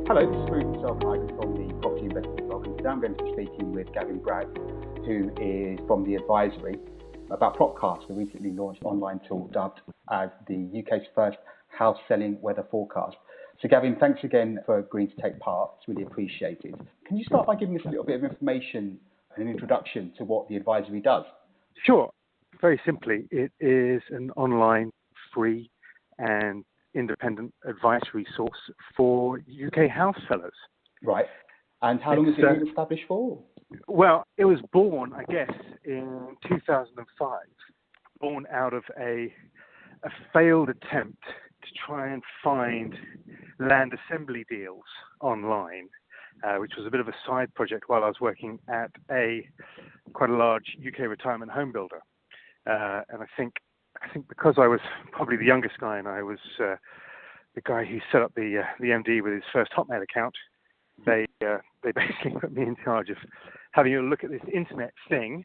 Hello, this is Ruth Self-Hyde from the Property Investment Blog, and today I'm going to be speaking with Gavin Brazg, who is from the advisory about Propcast, the recently launched online tool dubbed as the UK's first house selling weather forecast. So Gavin, thanks again for agreeing to take part. It's really appreciated. Can you start by giving us a little bit of information and an introduction to what the advisory does? Sure. Very simply, it is an online, free and independent advisory source for UK house sellers. Right. And how long has it been established for? Well, it was born, I guess, in 2005, born out of a failed attempt to try and find land assembly deals online, which was a bit of a side project while I was working at quite a large UK retirement home builder. And I think because I was probably the youngest guy and I was the guy who set up the MD with his first Hotmail account, they basically put me in charge of having a look at this internet thing.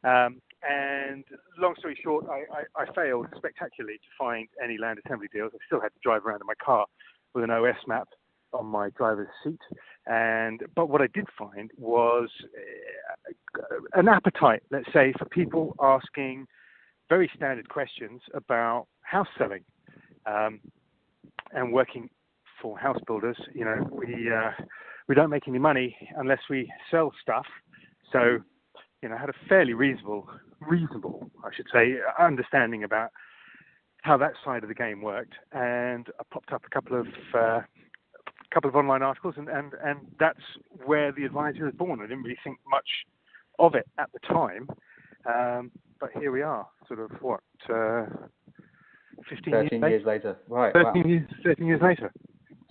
And long story short, I failed spectacularly to find any land assembly deals. I still had to drive around in my car with an OS map on my driver's seat. But what I did find was an appetite, let's say, for people asking very standard questions about house selling and working for house builders. You know, we don't make any money unless we sell stuff. So, you know, I had a fairly reasonable, I should say, understanding about how that side of the game worked, and I popped up a couple of online articles, and that's where the advisory was born. I didn't really think much of it at the time, but here we are, sort of 13 years later. Right. 13 years later.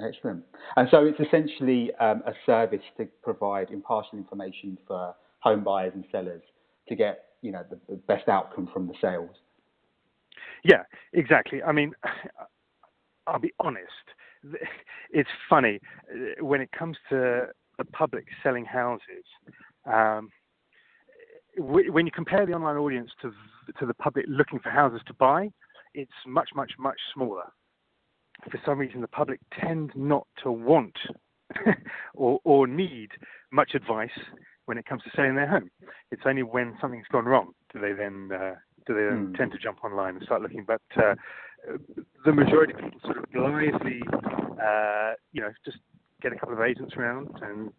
Excellent. And so it's essentially a service to provide impartial information for home buyers and sellers to get, you know, the best outcome from the sales. Yeah, exactly. I mean, I'll be honest. It's funny when it comes to the public selling houses. When you compare the online audience to the public looking for houses to buy, it's much, much, much smaller. For some reason, the public tend not to want or need much advice when it comes to selling their home. It's only when something's gone wrong do they then tend to jump online and start looking. But the majority of people sort of blithely, just get a couple of agents around, and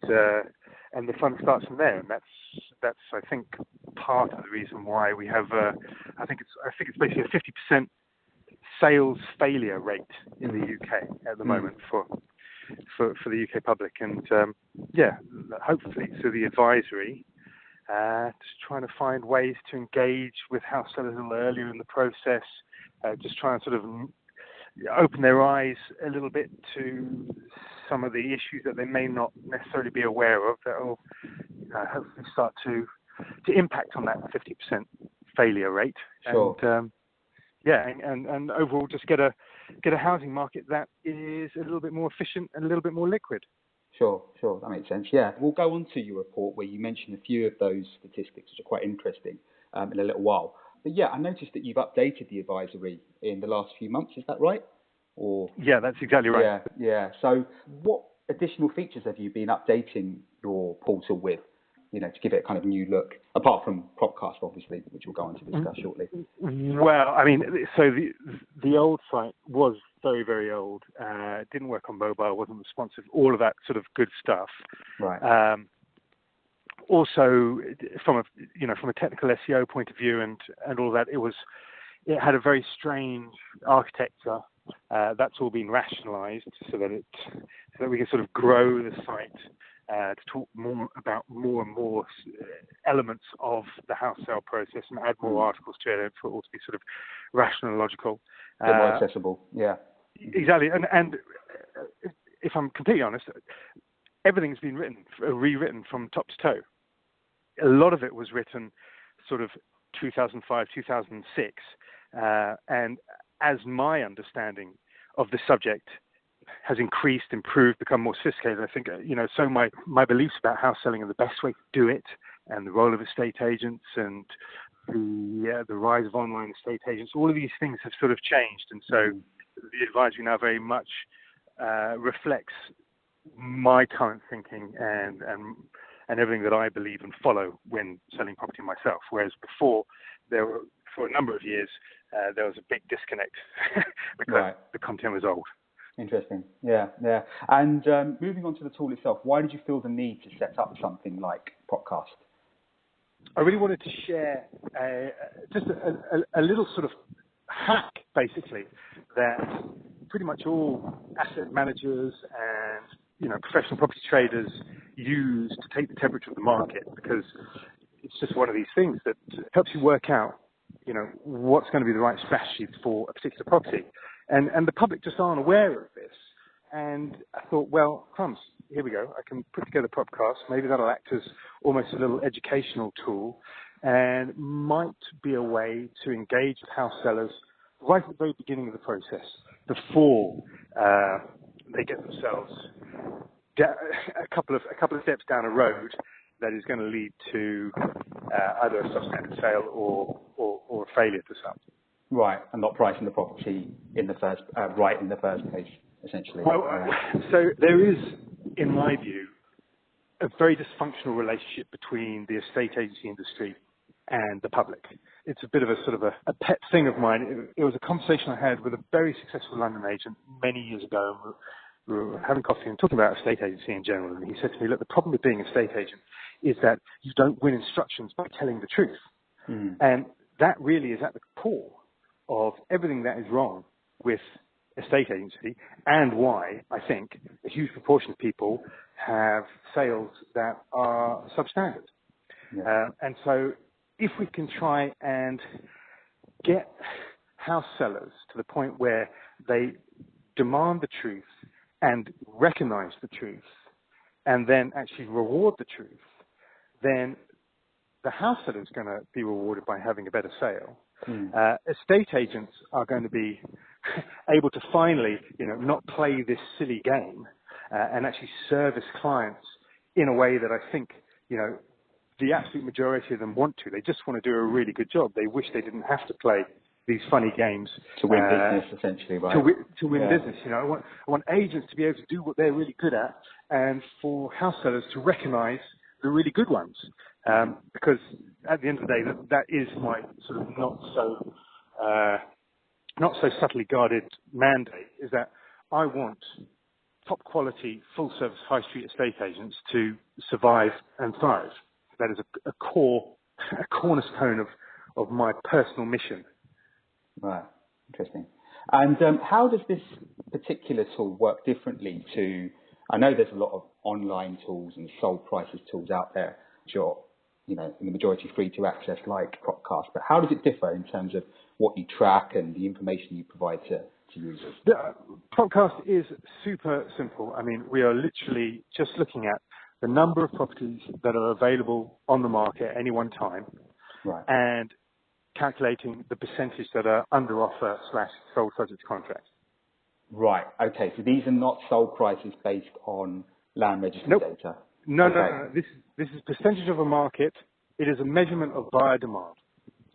the fun starts from there. And that's I think part of the reason why we have I think it's basically a 50% sales failure rate in the UK at the moment for the UK public, and hopefully through the advisory, just trying to find ways to engage with house sellers a little earlier in the process, just trying to sort of open their eyes a little bit to some of the issues that they may not necessarily be aware of, that will hopefully start to impact on that 50% failure rate. Sure. And overall just get a housing market that is a little bit more efficient and a little bit more liquid. Sure, that makes sense. Yeah, we'll go on to your report where you mentioned a few of those statistics, which are quite interesting, in a little while. But yeah, I noticed that you've updated the advisory in the last few months. Is that right? Or yeah, that's exactly right. Yeah. So, what additional features have you been updating your portal with? You know, to give it a kind of new look, apart from Propcast, obviously, which we'll go on to discuss shortly. Well, I mean, so the old site was very, very old. Didn't work on mobile, wasn't responsive, all of that sort of good stuff. Right. Also, from a technical SEO point of view and all that, it had a very strange architecture. That's all been rationalised so that we can sort of grow the site. To talk more about more and more elements of the house sale process and add more articles to it for it all to be sort of rational and logical. More accessible, yeah. Exactly. And if I'm completely honest, everything's been rewritten from top to toe. A lot of it was written sort of 2005, 2006. And as my understanding of the subject has increased, improved, become more sophisticated, I think, so my beliefs about house selling and the best way to do it, and the role of estate agents, and the rise of online estate agents, all of these things have sort of changed. And so the advisory now very much reflects my current thinking and everything that I believe and follow when selling property myself. Whereas before, for a number of years, there was a big disconnect because the content was old. Interesting. Yeah. And moving on to the tool itself, why did you feel the need to set up something like Propcast? I really wanted to share just a little sort of hack, basically, that pretty much all asset managers and professional property traders use to take the temperature of the market, because it's just one of these things that helps you work out, what's going to be the right strategy for a particular property. And the public just aren't aware of this. And I thought, well, crumbs, here we go. I can put together Propcast. Maybe that'll act as almost a little educational tool and might be a way to engage with house sellers right at the very beginning of the process, before they get themselves a couple of steps down a road that is going to lead to either a substandard sale or a failure to sell. Right, and not pricing the property in the first place, essentially. Well, so there is, in my view, a very dysfunctional relationship between the estate agency industry and the public. It's a bit of a sort of a pet thing of mine. It was a conversation I had with a very successful London agent many years ago. We were having coffee and talking about estate agency in general. And he said to me, look, the problem with being an estate agent is that you don't win instructions by telling the truth. Mm. And that really is at the core of everything that is wrong with estate agency, and why I think a huge proportion of people have sales that are substandard. Yeah. And so if we can try and get house sellers to the point where they demand the truth and recognize the truth and then actually reward the truth, then the house seller is going to be rewarded by having a better sale. Mm. Estate agents are going to be able to finally, not play this silly game and actually service clients in a way that I think, the absolute majority of them want to. They just want to do a really good job. They wish they didn't have to play these funny games to win business, essentially, right? To win business. I want agents to be able to do what they're really good at, and for house sellers to recognise the really good ones. Because at the end of the day, that is my sort of not so subtly guarded mandate, is that I want top quality, full service high street estate agents to survive and thrive. That is a cornerstone of my personal mission. Right, interesting. And how does this particular tool work differently to, I know there's a lot of online tools and sold prices tools out there, which are, in the majority free to access, like Propcast, but how does it differ in terms of what you track and the information you provide to users? The Propcast is super simple. I mean, we are literally just looking at the number of properties that are available on the market at any one time, right, and calculating the percentage that are under offer / sold subject to contract. Right. Okay. So these are not sold prices based on land registry data. No. This is percentage of a market. It is a measurement of buyer demand.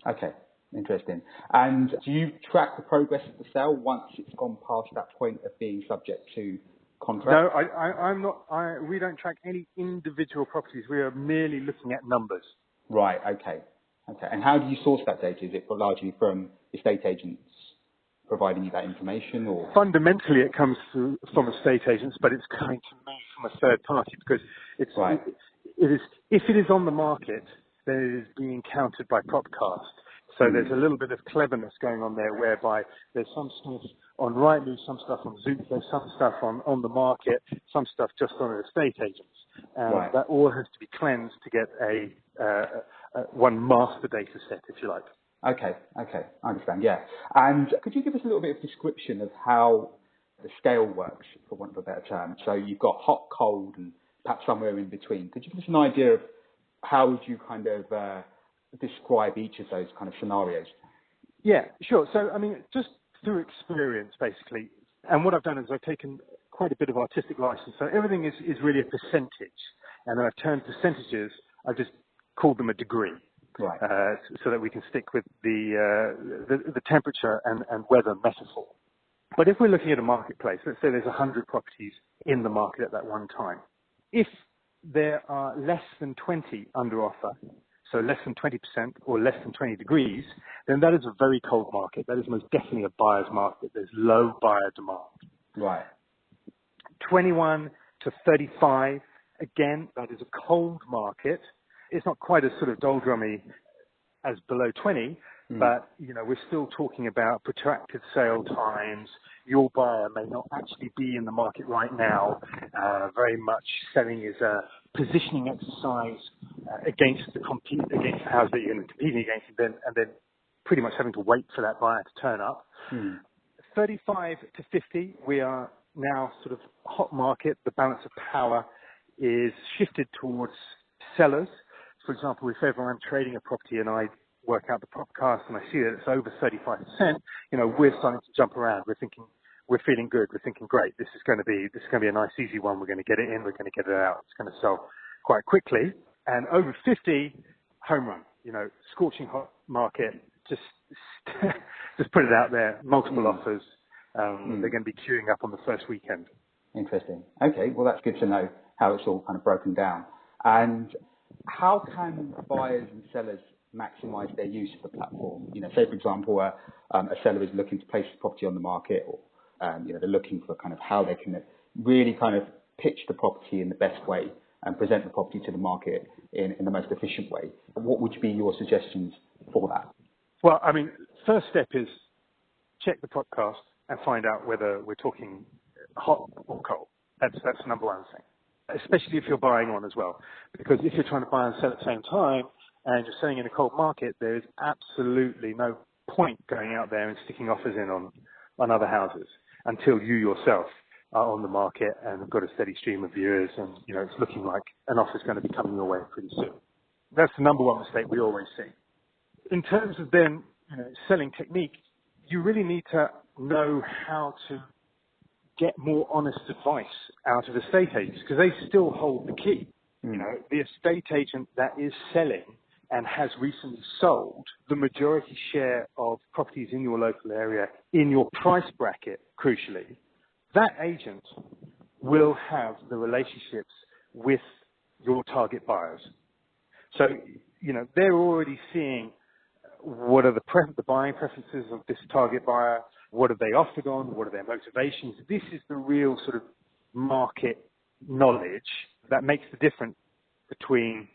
Okay. Interesting. And do you track the progress of the sale once it's gone past that point of being subject to contract? No, I'm not. We don't track any individual properties. We are merely looking at numbers. Right. Okay. And how do you source that data? Is it largely from estate agents providing you that information, or? Fundamentally, it comes from estate agents, but it's coming to me from a third party, because it's right. It is, if it is on the market, then it is being counted by Propcast. So there's a little bit of cleverness going on there, whereby there's some stuff on Rightmove, some stuff on Zoop, there's some stuff on the market, some stuff just on estate agents. Right. That all has to be cleansed to get one master data set, if you like. Okay, I understand, yeah. And could you give us a little bit of description of how the scale works, for want of a better term? So you've got hot, cold, and perhaps somewhere in between. Could you give us an idea of how would you kind of describe each of those kind of scenarios? Yeah, sure. So, I mean, just through experience, basically, and what I've done is I've taken quite a bit of artistic license. So everything is really a percentage. And then I've turned percentages, I've just called them a degree. Right. So that we can stick with the temperature and weather metaphor. But if we're looking at a marketplace, let's say there's 100 properties in the market at that one time. If there are less than 20 under offer, so less than 20% or less than 20 degrees, then that is a very cold market. That is most definitely a buyer's market. There's low buyer demand. Right. 21 to 35, again, that is a cold market. It's not quite as sort of doldrummy as below 20, but, we're still talking about protracted sale times. Your buyer may not actually be in the market right now. Very much selling is a positioning exercise against the house that you're going to compete against, and then pretty much having to wait for that buyer to turn up. 35 to 50, we are now sort of hot market. The balance of power is shifted towards sellers. For example, if ever I'm trading a property and I work out the Propcast and I see that it's over 35%, we're starting to jump around. We're thinking, we're feeling good. We're thinking, great, this is going to be a nice, easy one. We're going to get it in. We're going to get it out. It's going to sell quite quickly. And over 50, home run, scorching hot market. Just put it out there. Multiple offers. They're going to be queuing up on the first weekend. Interesting. Okay, well, that's good to know how it's all kind of broken down. And how can buyers and sellers maximize their use of the platform? Say, for example, a seller is looking to place the property on the market, or they're looking for kind of how they can really kind of pitch the property in the best way and present the property to the market in the most efficient way. What would be your suggestions for that? Well, I mean, first step is check the podcast and find out whether we're talking hot or cold. That's the number one thing, especially if you're buying on as well. Because if you're trying to buy and sell at the same time and you're selling in a cold market, there is absolutely no point going out there and sticking offers in on other houses until you yourself are on the market and have got a steady stream of viewers and, it's looking like an offer's going to be coming your way pretty soon. That's the number one mistake we always see. In terms of then, selling technique, you really need to know how to get more honest advice out of estate agents because they still hold the key. The estate agent that is selling and has recently sold the majority share of properties in your local area in your price bracket, crucially, that agent will have the relationships with your target buyers. So, they're already seeing what are the buying preferences of this target buyer, what have they offered on, what are their motivations. This is the real sort of market knowledge that makes the difference between,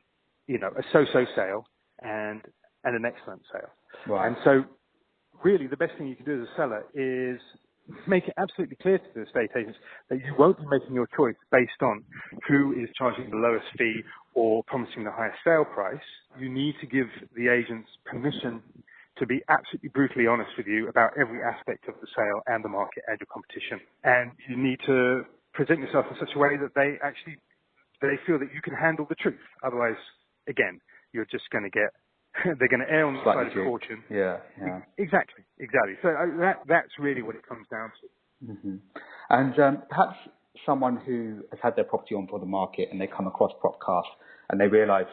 a so-so sale and an excellent sale. Right. And so really the best thing you can do as a seller is make it absolutely clear to the estate agents that you won't be making your choice based on who is charging the lowest fee or promising the highest sale price. You need to give the agents permission to be absolutely brutally honest with you about every aspect of the sale and the market and your competition. And you need to present yourself in such a way that they feel that you can handle the truth. Otherwise, again, you're just going to get, they're going to err on the side of fortune. Yeah. Exactly. So that's really what it comes down to. Mm-hmm. And perhaps someone who has had their property on for the market and they come across Propcast and they realise,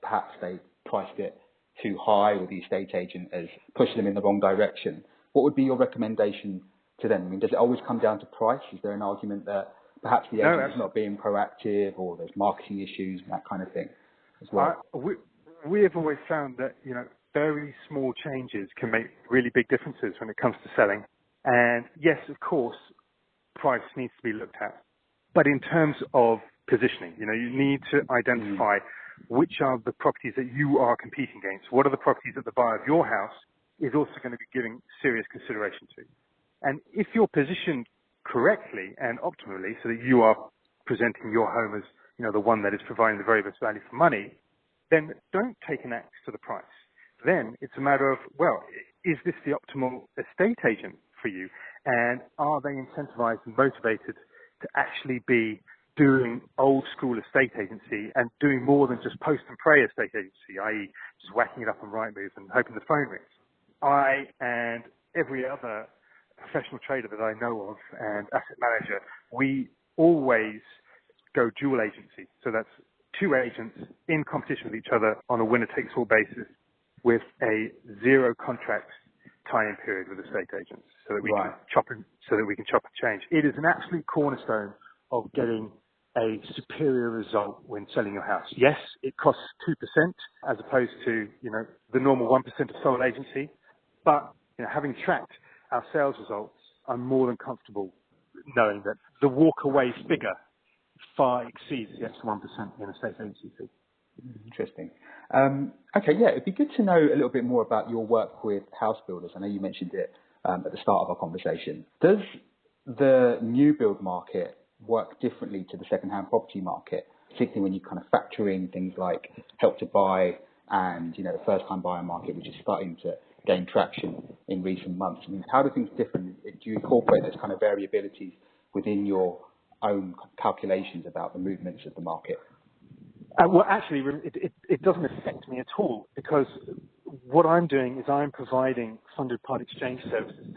perhaps they priced it too high or the estate agent has pushed them in the wrong direction. What would be your recommendation to them? I mean, does it always come down to price? Is there an argument that perhaps the agent is not being proactive or there's marketing issues and that kind of thing as well? We have always found that, very small changes can make really big differences when it comes to selling. And yes, of course, price needs to be looked at. But in terms of positioning, you need to identify which are the properties that you are competing against. What are the properties that the buyer of your house is also going to be giving serious consideration to? And if you're positioned correctly and optimally so that you are presenting your home as, the one that is providing the very best value for money, then don't take an axe to the price. Then it's a matter of, is this the optimal estate agent for you? And are they incentivized and motivated to actually be doing old school estate agency and doing more than just post and pray estate agency, i.e. just whacking it up on Rightmove and hoping the phone rings? I and every other professional trader that I know of and asset manager, we always go dual agency. So that's two agents in competition with each other on a winner-takes-all basis with a zero contract tie-in period with estate agents so that we Right. can chop and change. It is an absolute cornerstone of getting a superior result when selling your house. Yes, it costs 2% as opposed to, the normal 1% of sole agency, but having tracked our sales results, I'm more than comfortable knowing that the walk-away figure far exceeds the extra 1% in estate agency fee. Interesting. Okay, yeah, it'd be good to know a little bit more about your work with house builders. I know you mentioned it at the start of our conversation. Does the new build market work differently to the second-hand property market, particularly when you kind of factor in things like Help to Buy and, the first-time buyer market, which is starting to gain traction in recent months? I mean, how do things differ? Do you incorporate those kind of variabilities within your own calculations about the movements of the market? Well, actually, it doesn't affect me at all, because what I'm doing is I'm providing funded part exchange services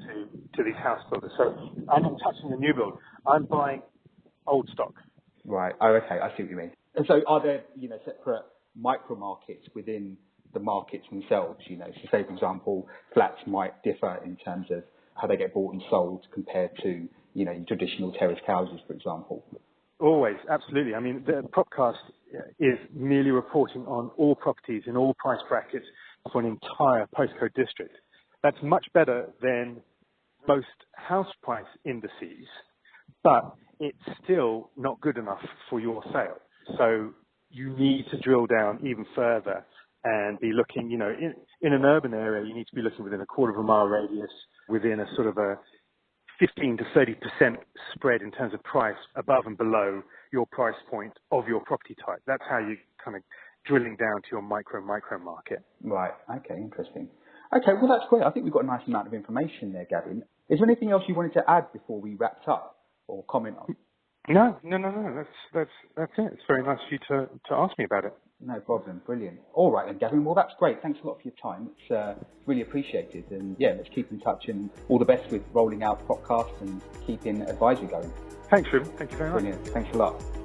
to these house builders. So I'm not touching the new build. I'm buying old stock. Right. Oh, okay. I see what you mean. And so are there, separate micro markets within the markets themselves? So say, for example, flats might differ in terms of how they get bought and sold compared to, your traditional terraced houses, for example. Always, absolutely. I mean, the Propcast is merely reporting on all properties in all price brackets for an entire postcode district. That's much better than most house price indices, but it's still not good enough for your sale. So you need to drill down even further and be looking, in an urban area, you need to be looking within a quarter of a mile radius, within a sort of a 15 to 30% spread in terms of price above and below your price point of your property type. That's how you kind of drilling down to your micro market. Right. Okay. Interesting. Okay. Well, that's great. I think we've got a nice amount of information there, Gavin. Is there anything else you wanted to add before we wrapped up or comment on? No. That's it. It's very nice of you to ask me about it. No problem. Brilliant. All right then, Gavin. Well, that's great. Thanks a lot for your time. It's really appreciated. And yeah, let's keep in touch, and all the best with rolling out Propcast and keeping advisory going. Thanks, Ruben. Thank you very much. Brilliant. Thanks a lot.